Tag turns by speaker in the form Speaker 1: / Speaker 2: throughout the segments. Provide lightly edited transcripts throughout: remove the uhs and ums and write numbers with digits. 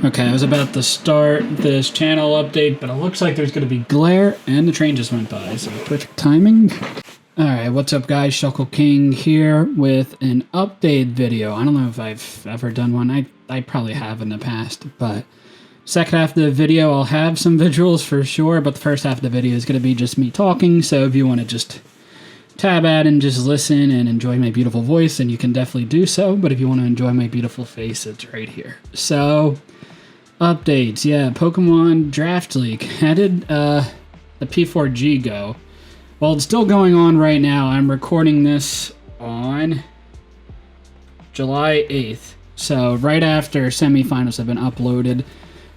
Speaker 1: Okay, I was about to start this channel update, but it looks like there's going to be glare, and the train just went by, so perfect timing. Alright, what's up guys, Shuckleking here with an update video. I don't know if I've ever done one, I probably have in the past, but second half of the video I'll have some visuals for sure, but the first half of the video is going to be just me talking, so if you want to just tab at and just listen and enjoy my beautiful voice, then you can definitely do so, but if you want to enjoy my beautiful face, it's right here. So, updates, yeah, Pokemon Draft League. How did the P4G go? Well, it's still going on right now. I'm recording this on July 8th. So right after semifinals have been uploaded.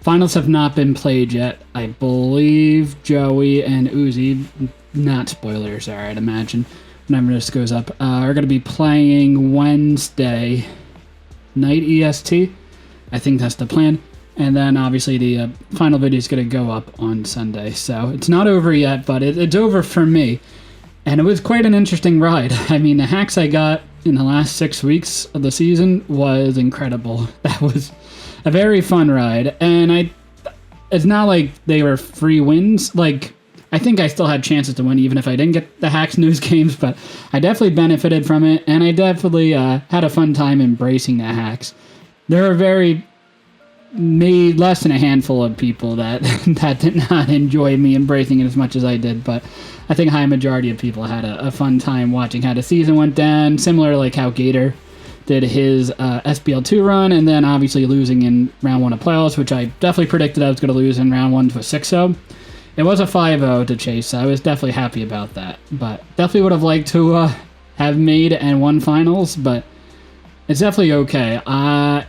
Speaker 1: Finals have not been played yet. I believe Joey and Uzi, not spoilers, I'd imagine, whenever this goes up, are going to be playing Wednesday night EST. I think that's the plan. And then, obviously, the final video is going to go up on Sunday. So, it's not over yet, but it's over for me. And it was quite an interesting ride. I mean, the hacks I got in the last 6 weeks of the season was incredible. That was a very fun ride. And it's not like they were free wins. Like, I think I still had chances to win, even if I didn't get the hacks news games. But I definitely benefited from it. And I definitely had a fun time embracing the hacks. There were made less than a handful of people that did not enjoy me embracing it as much as I did, but I think a high majority of people had a fun time watching how the season went down, similar like how Gator did his SBL2 run, and then obviously losing in round 1 of playoffs, which I definitely predicted I was going to lose in round 1 to a 6-0. It was a 5-0 to chase, so I was definitely happy about that, but definitely would have liked to have made and won finals, but it's definitely okay.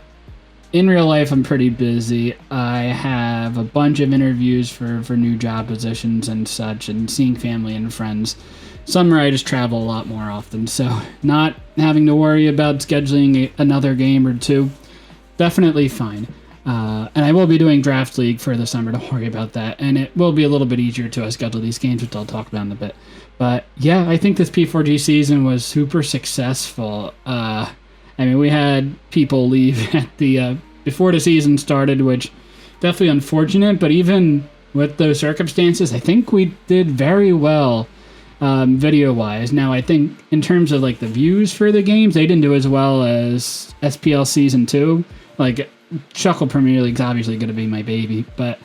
Speaker 1: In real life, I'm pretty busy. I have a bunch of interviews for new job positions and such, and seeing family and friends. Summer, I just travel a lot more often, so not having to worry about scheduling another game or two, definitely fine. And I will be doing Draft League for the summer, don't worry about that, and it will be a little bit easier to schedule these games, which I'll talk about in a bit. But yeah, I think this P4G season was super successful. I mean, we had people leave at the before the season started, which definitely unfortunate, but even with those circumstances, I think we did very well video-wise. Now, I think in terms of like the views for the games, they didn't do as well as SPL Season 2. Like, Shuckle Premier League's obviously going to be my baby, but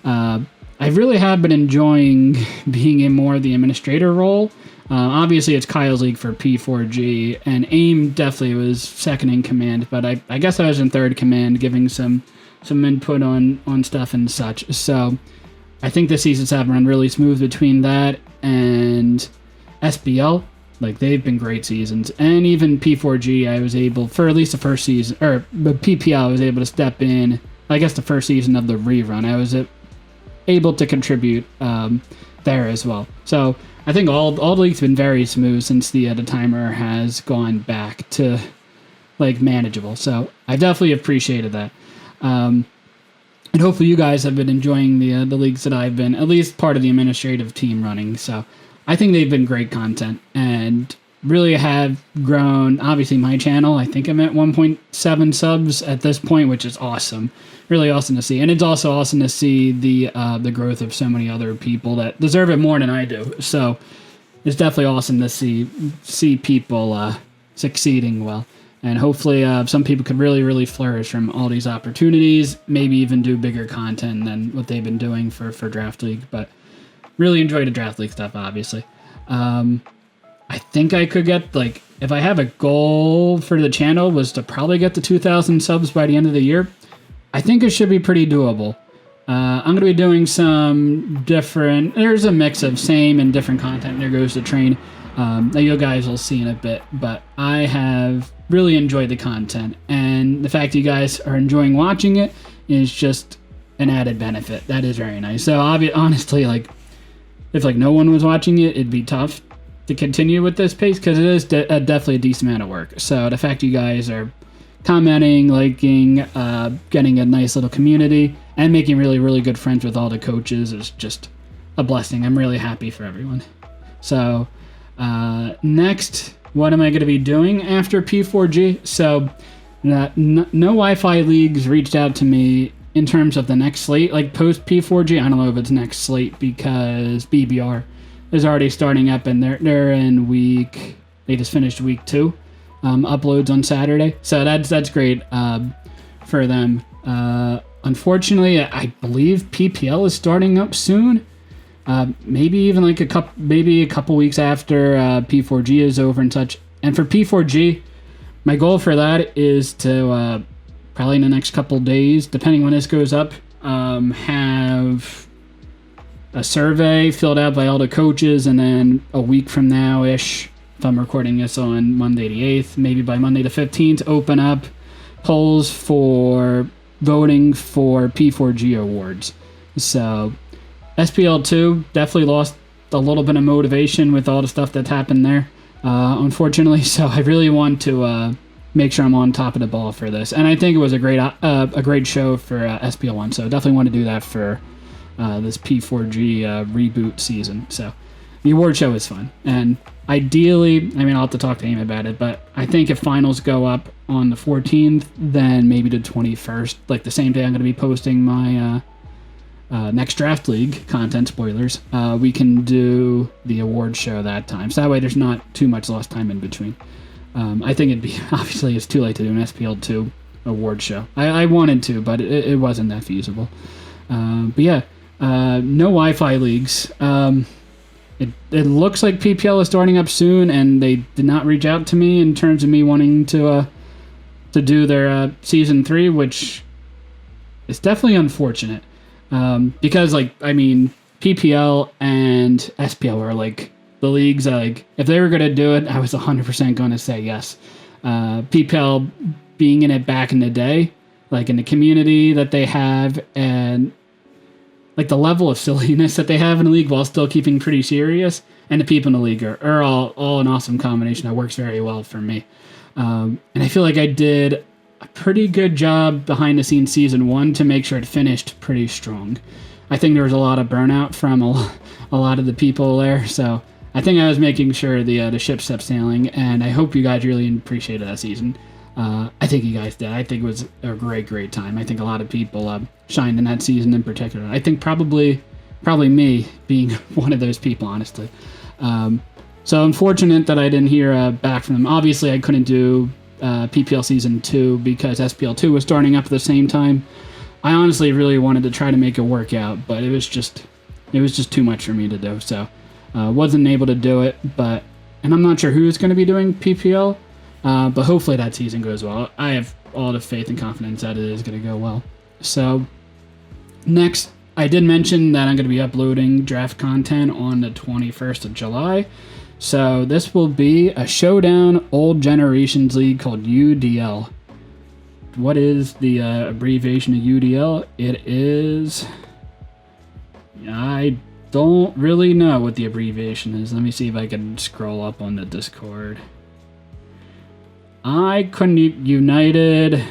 Speaker 1: I really have been enjoying being in more of the administrator role. Obviously, it's Kyle's league for P4G, and AIM definitely was second in command, but I guess I was in third command, giving some input on stuff and such. So I think the seasons have run really smooth between that and SBL. Like, they've been great seasons. And even P4G, I was able, for at least the first season, or PPL, I was able to step in, I guess the first season of the rerun. I was able to contribute there as well. So I think all the leagues have been very smooth since the timer has gone back to like manageable. So I definitely appreciated that. And hopefully you guys have been enjoying the leagues that I've been at least part of the administrative team running. So I think they've been great content and really have grown. Obviously my channel, I think I'm at 1.7 subs at this point, which is awesome. Really awesome to see. And it's also awesome to see the growth of so many other people that deserve it more than I do. So it's definitely awesome to see people succeeding well. And hopefully some people could really, really flourish from all these opportunities, maybe even do bigger content than what they've been doing for Draft League. But really enjoy the Draft League stuff, obviously. I think I could get, like, if I have a goal for the channel was to probably get to 2,000 subs by the end of the year, I think it should be pretty doable. I'm going to be doing some different, there's a mix of same and different content. There goes the train. That you guys will see in a bit, but I have really enjoyed the content, and the fact that you guys are enjoying watching it is just an added benefit. That is very nice. So honestly, like, if like no one was watching it, it'd be tough to continue with this pace because it is definitely a decent amount of work. So the fact you guys are commenting, liking, getting a nice little community, and making really, really good friends with all the coaches is just a blessing. I'm really happy for everyone. So next, what am I going to be doing after P4G? So no Wi-Fi leagues reached out to me in terms of the next slate, like post P4G. I don't know if it's next slate because BBR is already starting up, and they're in week. They just finished week 2 uploads on Saturday, so that's great for them. Unfortunately, I believe PPL is starting up soon. Maybe even like a couple weeks after P4G is over and such. And for P4G, my goal for that is to probably in the next couple days, depending when this goes up, have a survey filled out by all the coaches, and then a week from now-ish, if I'm recording this on Monday the 8th, maybe by Monday the 15th, open up polls for voting for P4G awards. So SPL2 definitely lost a little bit of motivation with all the stuff that's happened there, unfortunately. So I really want to make sure I'm on top of the ball for this, and I think it was a great show for SPL1. So definitely want to do that for this P4G reboot season. So the award show is fun, and ideally, I mean, I'll have to talk to Amy about it, but I think if finals go up on the 14th, then maybe the 21st, like the same day I'm going to be posting my next Draft League content, spoilers, we can do the award show that time. So that way there's not too much lost time in between. I think it'd be, obviously it's too late to do an SPL2 award show. I wanted to, but it wasn't that feasible. But yeah, no Wi-Fi leagues. It looks like PPL is starting up soon, and they did not reach out to me in terms of me wanting to do their season 3, which is definitely unfortunate. Because, like, I mean, PPL and SPL were like the leagues that, like, if they were gonna do it, I was 100% gonna say yes. PPL being in it back in the day, like in the community that they have, and like the level of silliness that they have in the league while still keeping pretty serious, and the people in the league are all an awesome combination that works very well for me. And I feel like I did a pretty good job behind the scenes season 1 to make sure it finished pretty strong. I think there was a lot of burnout from a lot of the people there, so I think I was making sure the ship kept sailing, and I hope you guys really appreciated that season. I think you guys did. I think it was a great time. I think a lot of people shined in that season in particular. I think probably me being one of those people, honestly. So unfortunate that I didn't hear back from them. Obviously, I couldn't do PPL Season 2 because SPL2 was starting up at the same time. I honestly really wanted to try to make it work out, but it was just too much for me to do. So wasn't able to do it. And I'm not sure who's going to be doing PPL. But hopefully that season goes well. I have all the faith and confidence that it is going to go well. So next, I did mention that I'm going to be uploading draft content on the 21st of July. So this will be a Showdown Old Generations League called UDL. What is the abbreviation of UDL? It is... I don't really know what the abbreviation is. Let me see if I can scroll up on the Discord. I couldn't... United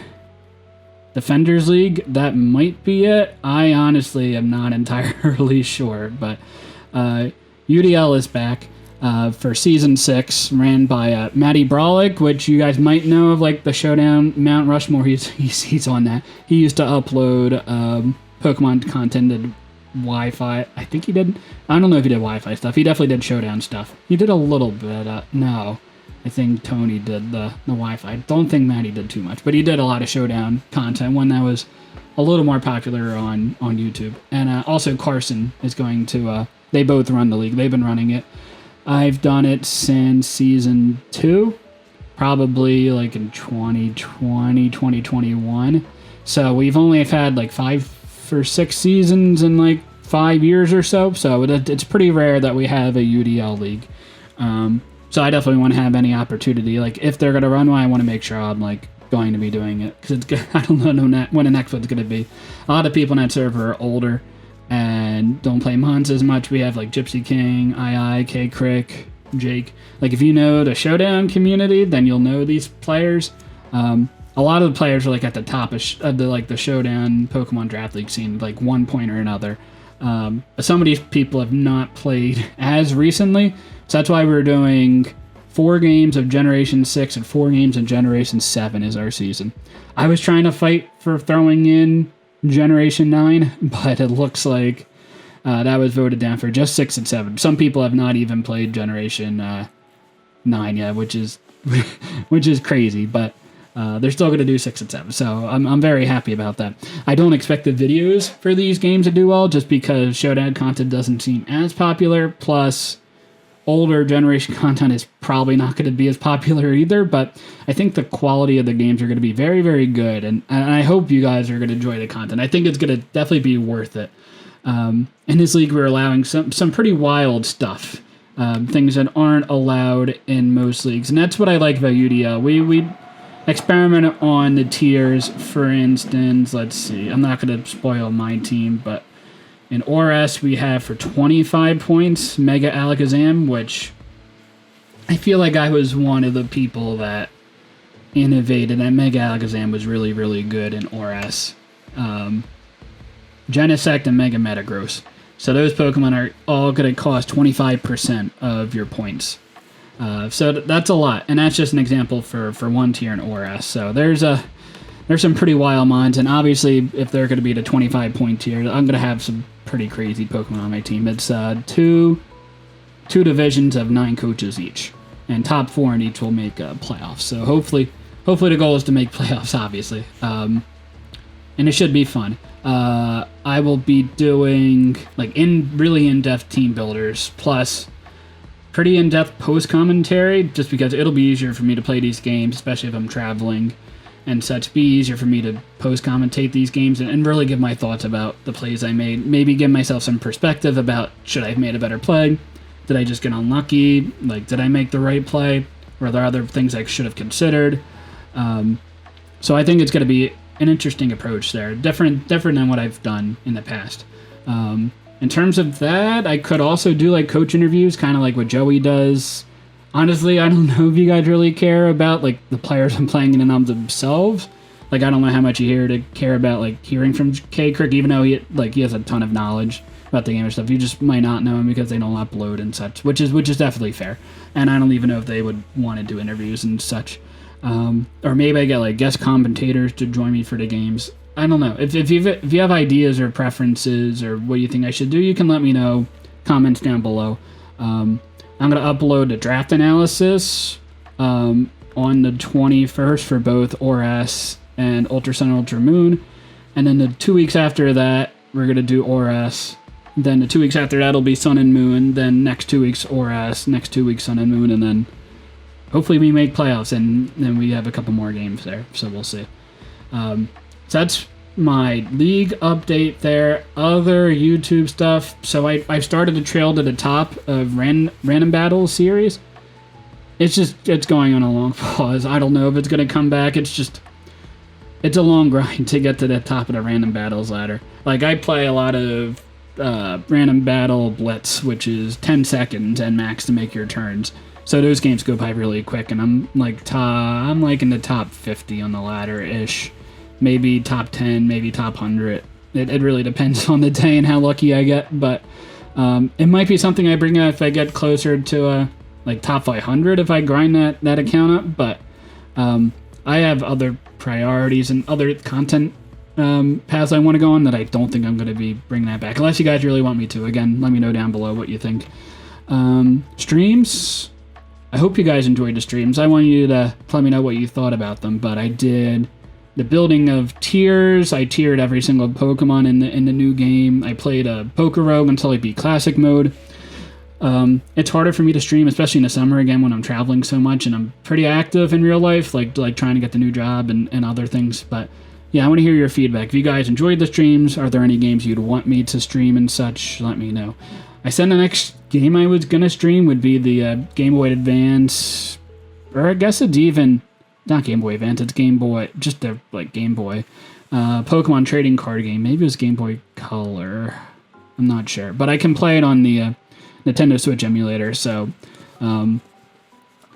Speaker 1: Defenders League, that might be it. I honestly am not entirely sure, but UDL is back for Season 6, ran by Matty Brolick, which you guys might know of, like the Showdown Mount Rushmore. He's on that. He used to upload Pokemon content and Wi-Fi. I think he did... I don't know if he did Wi-Fi stuff. He definitely did Showdown stuff. He did a little bit. No. I think Tony did the Wi-Fi. I don't think Matty did too much, but he did a lot of Showdown content, one that was a little more popular on YouTube. And also Carson is going to... they both run the league. They've been running it. I've done it since Season 2, probably like in 2020, 2021. So we've only had like 5 or 6 seasons in like 5 years or so. So it's pretty rare that we have a UDL league. So I definitely want to have any opportunity. Like, if they're going to run one, I want to make sure I'm, like, going to be doing it. Because I don't know when the next one's going to be. A lot of people in that server are older and don't play Mons as much. We have, like, Gypsy King, II, K-Crick, Jake. Like, if you know the Showdown community, then you'll know these players. A lot of the players are, like, at the top of the Showdown Pokemon Draft League scene, like, one point or another. But some of these people have not played as recently. So that's why we're doing 4 games of Generation 6 and 4 games of Generation 7 is our season. I was trying to fight for throwing in Generation 9, but it looks like that was voted down for just 6 and 7. Some people have not even played Generation 9 yet, which is which is crazy, but they're still going to do 6 and 7, so I'm very happy about that. I don't expect the videos for these games to do well, just because Showdown content doesn't seem as popular, plus older generation content is probably not going to be as popular either, but I think the quality of the games are going to be very, very good, and I hope you guys are going to enjoy the content. I think it's going to definitely be worth it. In this league, we're allowing some pretty wild stuff, things that aren't allowed in most leagues, and that's what I like about UDL. We experiment on the tiers. For instance, let's see, I'm not going to spoil my team, but in ORS, we have for 25 points, Mega Alakazam, which I feel like I was one of the people that innovated, and Mega Alakazam was really, really good in ORS. Genesect and Mega Metagross. So those Pokemon are all going to cost 25% of your points. So that's a lot, and that's just an example for one tier in ORS. So there's some pretty wild minds, and obviously, if they're going to be the 25-point tier, I'm going to have some pretty crazy Pokemon on my team. It's two divisions of 9 coaches each, and top 4 in each will make playoffs. So hopefully the goal is to make playoffs, obviously, and it should be fun. I will be doing really in-depth team builders, plus pretty in-depth post-commentary, just because it'll be easier for me to play these games, especially if I'm traveling and such. Be easier for me to post-commentate these games and really give my thoughts about the plays I made. Maybe give myself some perspective about, should I have made a better play? Did I just get unlucky? Did I make the right play? Were there other things I should have considered? So I think it's going to be an interesting approach there. Different than what I've done in the past. In terms of that, I could also do coach interviews, kind of like what Joey does. Honestly, I don't know if you guys really care about the players I'm playing in them themselves. I don't know how much you care about hearing from K-Crick, even though he has a ton of knowledge about the game and stuff. You just might not know him because they don't upload and such, which is definitely fair. And I don't even know if they would want to do interviews and such. Or maybe I get guest commentators to join me for the games. I don't know. If you have ideas or preferences or what you think I should do, you can let me know. Comments down below. I'm going to upload a draft analysis on the 21st for both ORS and Ultra Sun, Ultra Moon. And then the 2 weeks after that, we're going to do ORS. Then the 2 weeks after that will be Sun and Moon. Then next 2 weeks ORS, next 2 weeks Sun and Moon. And then hopefully we make playoffs and then we have a couple more games there. So we'll see. So that's my league update there. Other YouTube stuff. So I started a trail to the top of Random Battles series. It's going on a long pause. I don't know if it's going to come back. It's a long grind to get to the top of the Random Battles ladder. I play a lot of Random Battle Blitz, which is 10 seconds and max to make your turns. So those games go by really quick, and I'm in the top 50 on the ladder-ish. Maybe top 10, maybe top 100. It really depends on the day and how lucky I get, but it might be something I bring up if I get closer to top 500 if I grind that account up, but I have other priorities and other content paths I want to go on that I don't think I'm going to be bringing that back, unless you guys really want me to. Again, let me know down below what you think. Streams, I hope you guys enjoyed the streams. I want you to let me know what you thought about them, but I did the building of tiers. I tiered every single Pokemon in the new game. I played a Pokerogue until I beat Classic mode. It's harder for me to stream, especially in the summer again when I'm traveling so much and I'm pretty active in real life, like trying to get the new job and other things. But yeah, I want to hear your feedback. If you guys enjoyed the streams, are there any games you'd want me to stream and such? Let me know. I said the next game I was gonna stream would be the Game Boy Advance, or I guess it's even not Game Boy Advance, it's Game Boy, just the Game Boy Pokemon trading card game. Maybe it was Game Boy Color. I'm not sure, but I can play it on the Nintendo Switch emulator, so I'd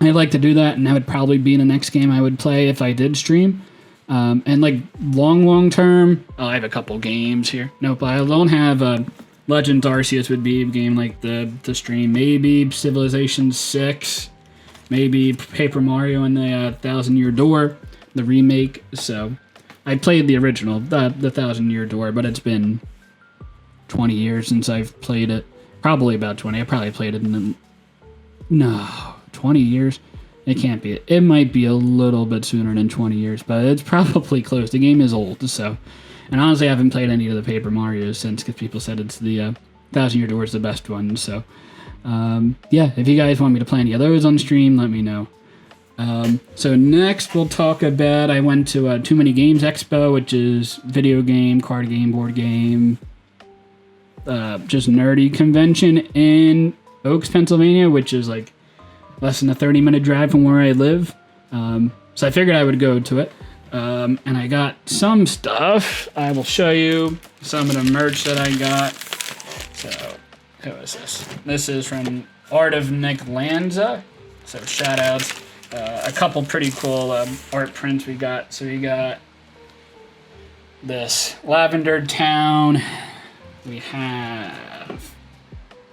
Speaker 1: like to do that, and that would probably be the next game I would play if I did stream. And long term, I have a couple games here. Nope, I don't have Legends Arceus would be a game the stream. Maybe Civilization 6. Maybe Paper Mario and the 1000 Year Door, the remake. So I played the original, the 1,000-Year Door, but it's been 20 years since I've played it. Probably about 20. I probably played it in the... No, 20 years? It can't be. It might be a little bit sooner than 20 years, but it's probably close. The game is old, so... And honestly, I haven't played any of the Paper Marios since, because people said it's the 1,000-Year Door is the best one, so... yeah, if you guys want me to play any of those on stream, let me know. So next we'll talk about, I went to TooManyGames Expo, which is video game, card game, board game, just nerdy convention in Oaks, Pennsylvania, which is like less than a 30-minute drive from where I live. So I figured I would go to it. And I got some stuff. I will show you some of the merch that I got. So, who is this? This is from Art of Nick Lanza. So shout outs. A couple pretty cool art prints we got. So we got this Lavender Town. We have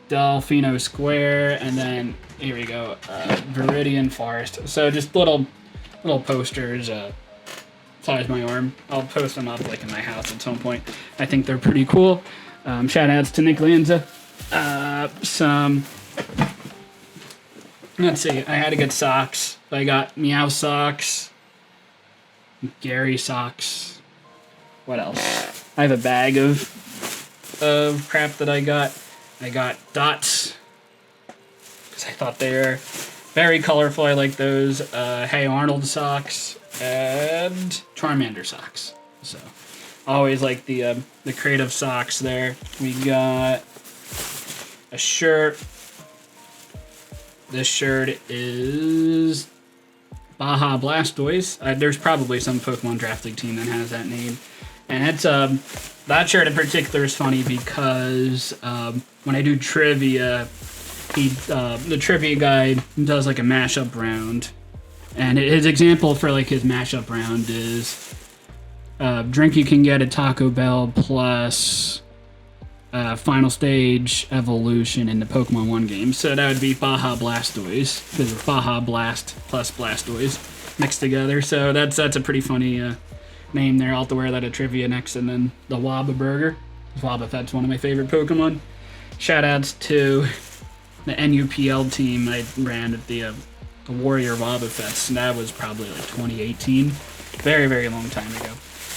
Speaker 1: Delfino Square, and then here we go, Viridian Forest. So just little posters, size my arm. I'll post them up like in my house at some point. I think they're pretty cool. Shout outs to Nick Lanza. Let's see, I had to get socks. I got Meow socks, Gary socks. What else? I have a bag of crap that I got. I got dots, because I thought they were very colorful. I like those. Hey Arnold socks and Charmander socks. So always like the creative socks there. We got a shirt. This shirt is Baja Blastoise. There's probably some Pokemon Draft League team that has that name. And it's that shirt in particular is funny because when I do trivia, the trivia guy does like a mashup round, and his example for like his mashup round is drink you can get at Taco Bell plus final stage evolution in the Pokemon 1 game. So that would be Baja Blastoise, because it's Baja Blast plus Blastoise mixed together. So that's a pretty funny name there. I'll have to wear that at trivia next. And then the Waba Burger. Wobbuffet's one of my favorite Pokemon. Shoutouts to the NUPL team I ran at the Warrior Wobbuffets. And that was probably like 2018. Very, very long time ago.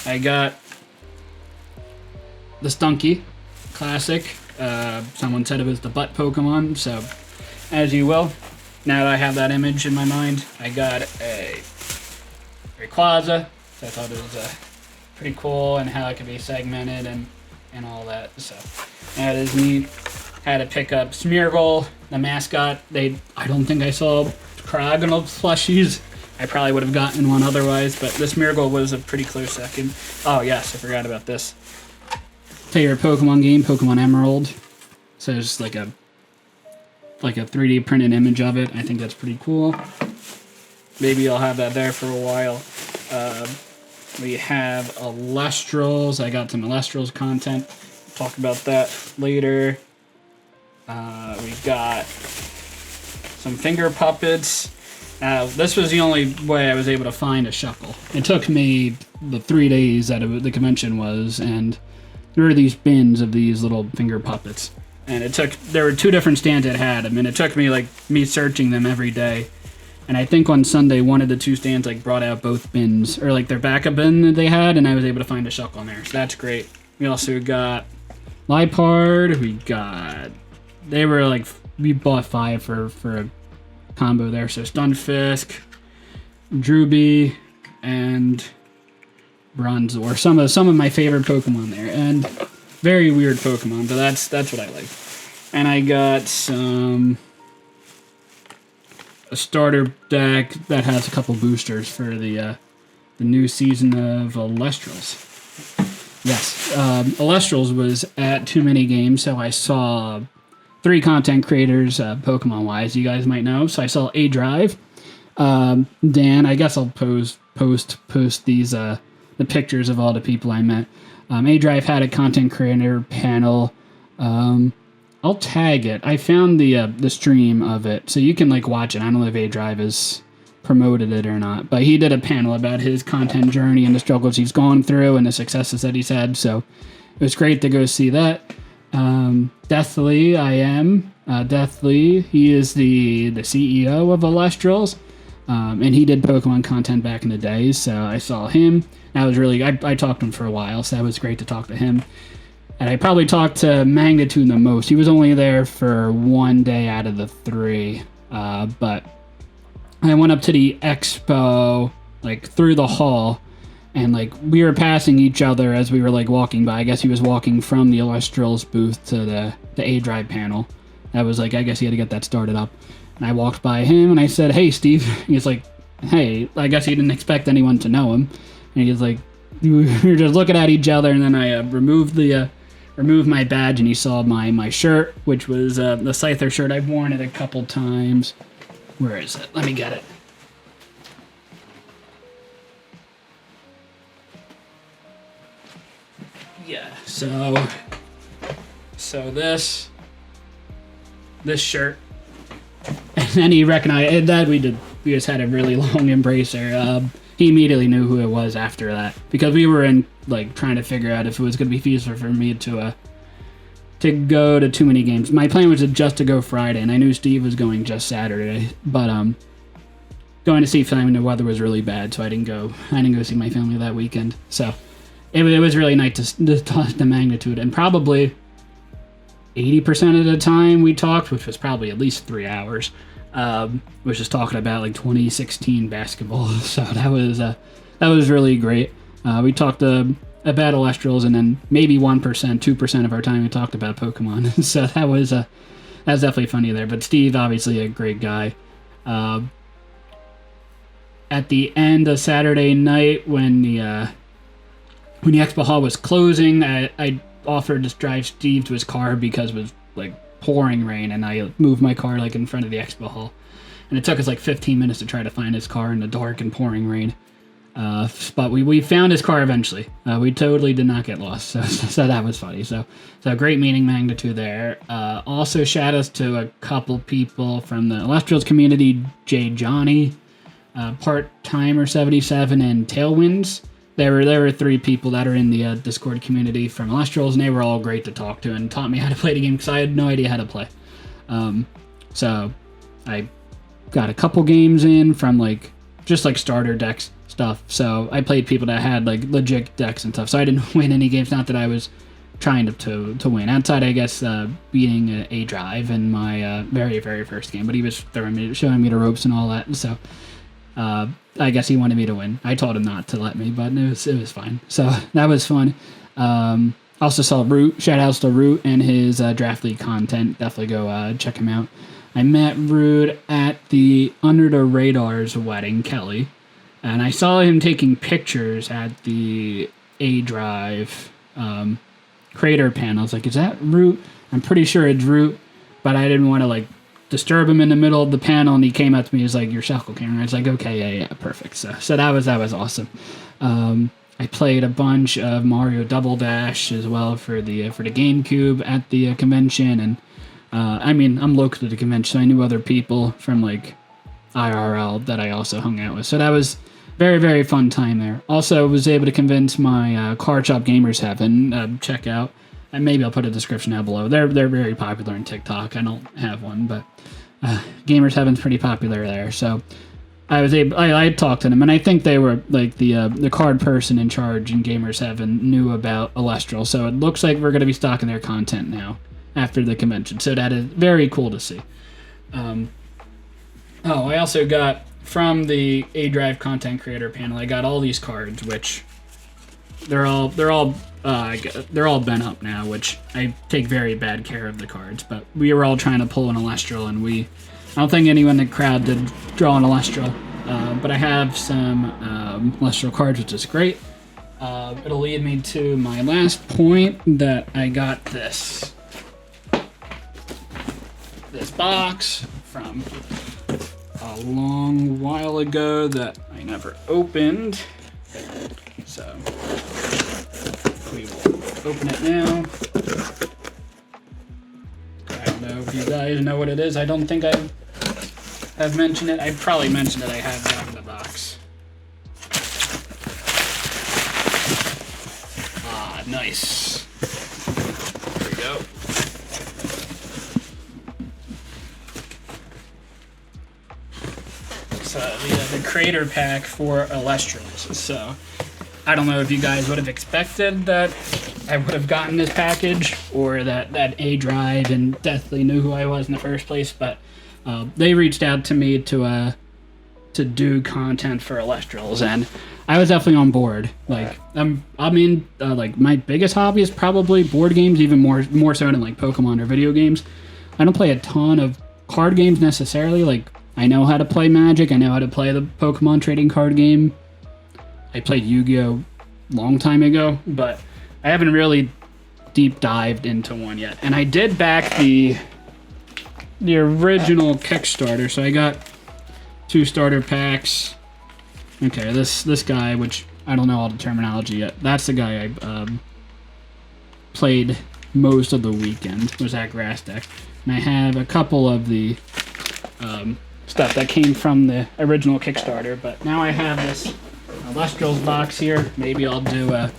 Speaker 1: I got the Stunky Classic. Someone said it was the butt Pokemon, so as you will. Now that I have that image in my mind, I got a Rayquaza. So I thought it was pretty cool, and how it could be segmented and all that. So that is neat. Had to pick up Smeargle, the mascot. I don't think I saw Cryogonal plushies. I probably would have gotten one otherwise, but the Smeargle was a pretty close second. Oh yes, I forgot about this. Favorite Pokemon game, Pokemon Emerald. So it's like a 3D printed image of it. I think that's pretty cool. Maybe I'll have that there for a while. We have Elestrals. I got some Elestrals content. Talk about that later. We've got some finger puppets. This was the only way I was able to find a Shuckle. It took me the 3 days that the convention was, and there were these bins of these little finger puppets. And there were 2 different stands that had them, and it took me searching them every day. And I think on Sunday, one of the 2 stands brought out both bins, or their backup bin that they had, and I was able to find a Shuckle in there. So that's great. We also got Lipard. We bought 5 for a combo there. So Stunfisk, Drewby, and Bronzor. Some of my favorite Pokemon there, and very weird Pokemon, but that's what I like. And I got a starter deck that has a couple boosters for the new season of Elestrals. Yes, Elestrals was at TooManyGames, so I saw 3 content creators, Pokemon-wise, you guys might know. So I saw A Drive, Dan. I guess I'll post these the pictures of all the people I met. A Drive had a content creator panel. I'll tag it. I found the stream of it, so you can watch it. I don't know if A Drive is promoted it or not, but he did a panel about his content journey and the struggles he's gone through and the successes that he's had. So it was great to go see that. Deathly, Deathly, he is the CEO of Elestrals, and he did Pokemon content back in the day, so I saw him. That was really, I talked to him for a while, so that was great to talk to him. And I probably talked to Magnitude the most. He was only there for 1 day out of the 3, but I went up to the Expo, like, through the hall, and, like, we were passing each other as we were, like, walking by. I guess he was walking from the Elestrals booth to the A-Drive panel. That was, like, I guess he had to get that started up. And I walked by him, and I said, "Hey, Steve." He's like, "Hey." I guess he didn't expect anyone to know him. And he's like, we were just looking at each other, and then I removed my badge, and he saw my shirt, which was the Scyther shirt. I've worn it a couple times. Where is it? Let me get it. Yeah, so this shirt, and then he recognized that we just had a really long embrace there. He immediately knew who it was after that, because we were like trying to figure out if it was going to be feasible for me to go to TooManyGames. My plan was just to go Friday, and I knew Steve was going just Saturday, but going to see family, the weather was really bad, so I didn't go see my family that weekend. So it was really nice to talk to Magnitude, and probably 80% of the time we talked, which was probably at least 3 hours, was just talking about like 2016 basketball. So that was really great. We talked about Elestrals, and then maybe 1%, 2% of our time we talked about Pokemon. So that was definitely funny there. But Steve, obviously a great guy. At the end of Saturday night, when the Expo Hall was closing, I offered to drive Steve to his car because it was like pouring rain, and I moved my car like in front of the Expo Hall, and it took us like 15 minutes to try to find his car in the dark and pouring rain. But we found his car eventually. We totally did not get lost, so that was funny. So great meeting Magnitude there. Also shout outs to a couple people from the Elestrals community, Jay Johnny, Part-Timer 77, and Tailwinds. There were 3 people that are in the Discord community from Elestrals, and they were all great to talk to and taught me how to play the game because I had no idea how to play. So I got a couple games in from just starter decks stuff. So I played people that had like legit decks and stuff. So I didn't win any games. Not that I was trying to win. Outside, I guess, beating A-Drive in my very, very first game. But he was showing me the ropes and all that. And so I guess he wanted me to win. I told him not to let me, but it was fine. So that was fun. Also saw Root. Shout outs to Root and his Draft League content. Definitely go check him out. I met Root at the Under the Radar's wedding, Kelly. And I saw him taking pictures at the A-Drive creator panel. I was like, is that Root? I'm pretty sure it's Root, but I didn't want to disturb him in the middle of the panel, and he came up to me. He was like, "You're Shuckleking." And I was like, "Okay, yeah, perfect." So that was awesome. I played a bunch of Mario Double Dash as well for the GameCube at the convention, and I'm local to the convention, so I knew other people from IRL that I also hung out with. So that was very, very fun time there. Also was able to convince my card shop Gamers Heaven check out. And maybe I'll put a description down below. They're very popular on TikTok. I don't have one, but Gamers Heaven's pretty popular there. So I talked to them, and I think they were the card person in charge in Gamers Heaven knew about Elestral. So it looks like we're going to be stocking their content now after the convention. So that is very cool to see. I also got from the A-Drive content creator panel. I got all these cards, which they're all bent up now, which I take very bad care of the cards. But we were all trying to pull an Elestral, and I don't think anyone in the crowd did draw an Elestral. But I have some Elestral cards, which is great. It'll lead me to my last point that I got this box from a long while ago that I never opened. So we will open it now. I don't know if you guys know what it is. I don't think I have mentioned it. I probably mentioned it. I have gotten the box. Ah, nice. There we go. So the creator pack for Elestrals. So I don't know if you guys would have expected that I would have gotten this package, or that A Drive and Deathly knew who I was in the first place, but they reached out to me to do content for Elestrals, and I was definitely on board. Like like my biggest hobby is probably board games, even more so than like Pokemon or video games. I don't play a ton of card games necessarily. Like, I know how to play Magic, I know how to play the Pokemon trading card game. I played Yu-Gi-Oh! Long time ago, but I haven't really deep dived into one yet. And I did back the original Kickstarter, so I got 2 starter packs. Okay, this guy, which I don't know all the terminology yet, that's the guy I played most of the weekend, was that grass deck. And I have a couple of the stuff that came from the original Kickstarter, but now I have this Elestrals box here. Maybe I'll do a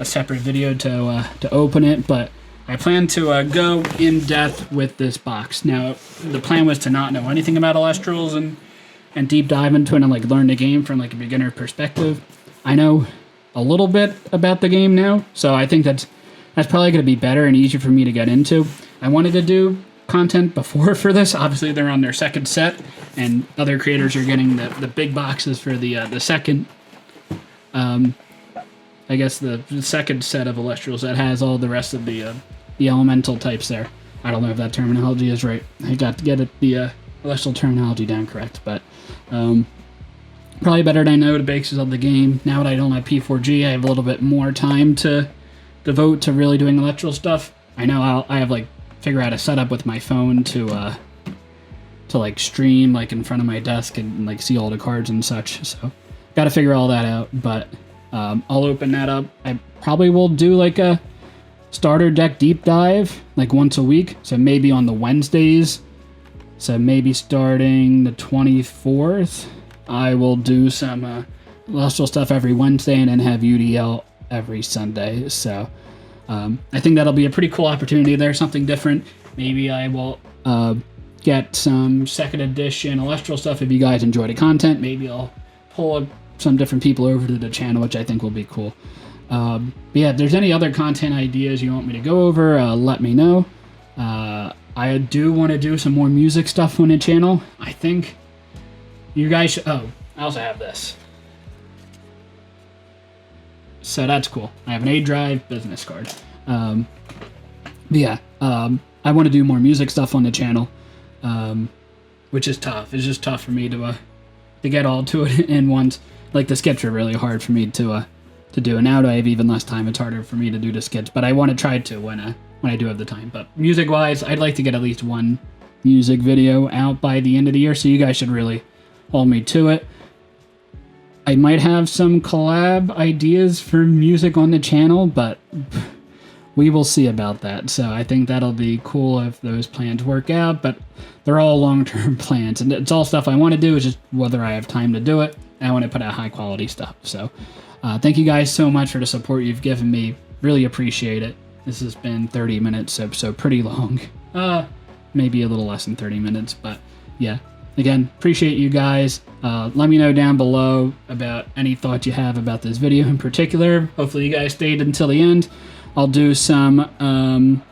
Speaker 1: separate video to open it, but I plan to go in depth with this box. Now, the plan was to not know anything about Elestrals and deep dive into it and like learn the game from like a beginner perspective. I know a little bit about the game now, so I think that's probably going to be better and easier for me to get into. I wanted to do content before for this. Obviously, they're on their second set, and other creators are getting the big boxes for the second. I guess the second set of Elestrals that has all the rest of the elemental types there. I don't know if that terminology is right. I got to get the Elestral terminology down correct, but probably better than I know the basics of the game. Now that I don't have P4G, I have a little bit more time to devote to really doing Elestral stuff. I know I have like figure out a setup with my phone to like stream like in front of my desk and like see all the cards and such. So got to figure all that out, but I'll open that up. I probably will do like a starter deck deep dive like once a week, so maybe on the Wednesdays. So maybe starting the 24th, I will do some Elestral stuff every Wednesday and then have UDL every Sunday. So I think that'll be a pretty cool opportunity there, something different. Maybe I will get some second edition Elestral stuff if you guys enjoy the content. Maybe I'll pull some different people over to the channel, which I think will be cool. But yeah, if there's any other content ideas you want me to go over, let me know. I do want to do some more music stuff on the channel. I think you guys should... Oh, I also have this. So that's cool. I have an A Drive business card. But yeah, I want to do more music stuff on the channel, which is tough. It's just tough for me to get all to it in once. Like, the skits are really hard for me to do, and now that I have even less time, it's harder for me to do the skits. But I want to try to when I do have the time. But music-wise, I'd like to get at least one music video out by the end of the year, so you guys should really hold me to it. I might have some collab ideas for music on the channel, but we will see about that. So I think that'll be cool if those plans work out, but they're all long-term plans, and it's all stuff I want to do. It's just whether I have time to do it. I want to put out high-quality stuff. So thank you guys so much for the support you've given me. Really appreciate it. This has been 30 minutes, so pretty long. Maybe a little less than 30 minutes, but yeah. Again, appreciate you guys. Let me know down below about any thoughts you have about this video in particular. Hopefully you guys stayed until the end. I'll do some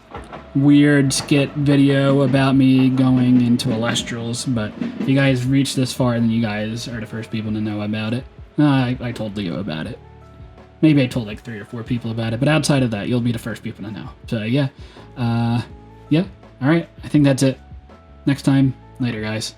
Speaker 1: weird skit video about me going into Elestrals, but if you guys reached this far, then you guys are the first people to know about it. I told Leo about it. Maybe I told like 3 or 4 people about it, but outside of that, you'll be the first people to know. So yeah. Yeah. All right. I think that's it. Next time. Later, guys.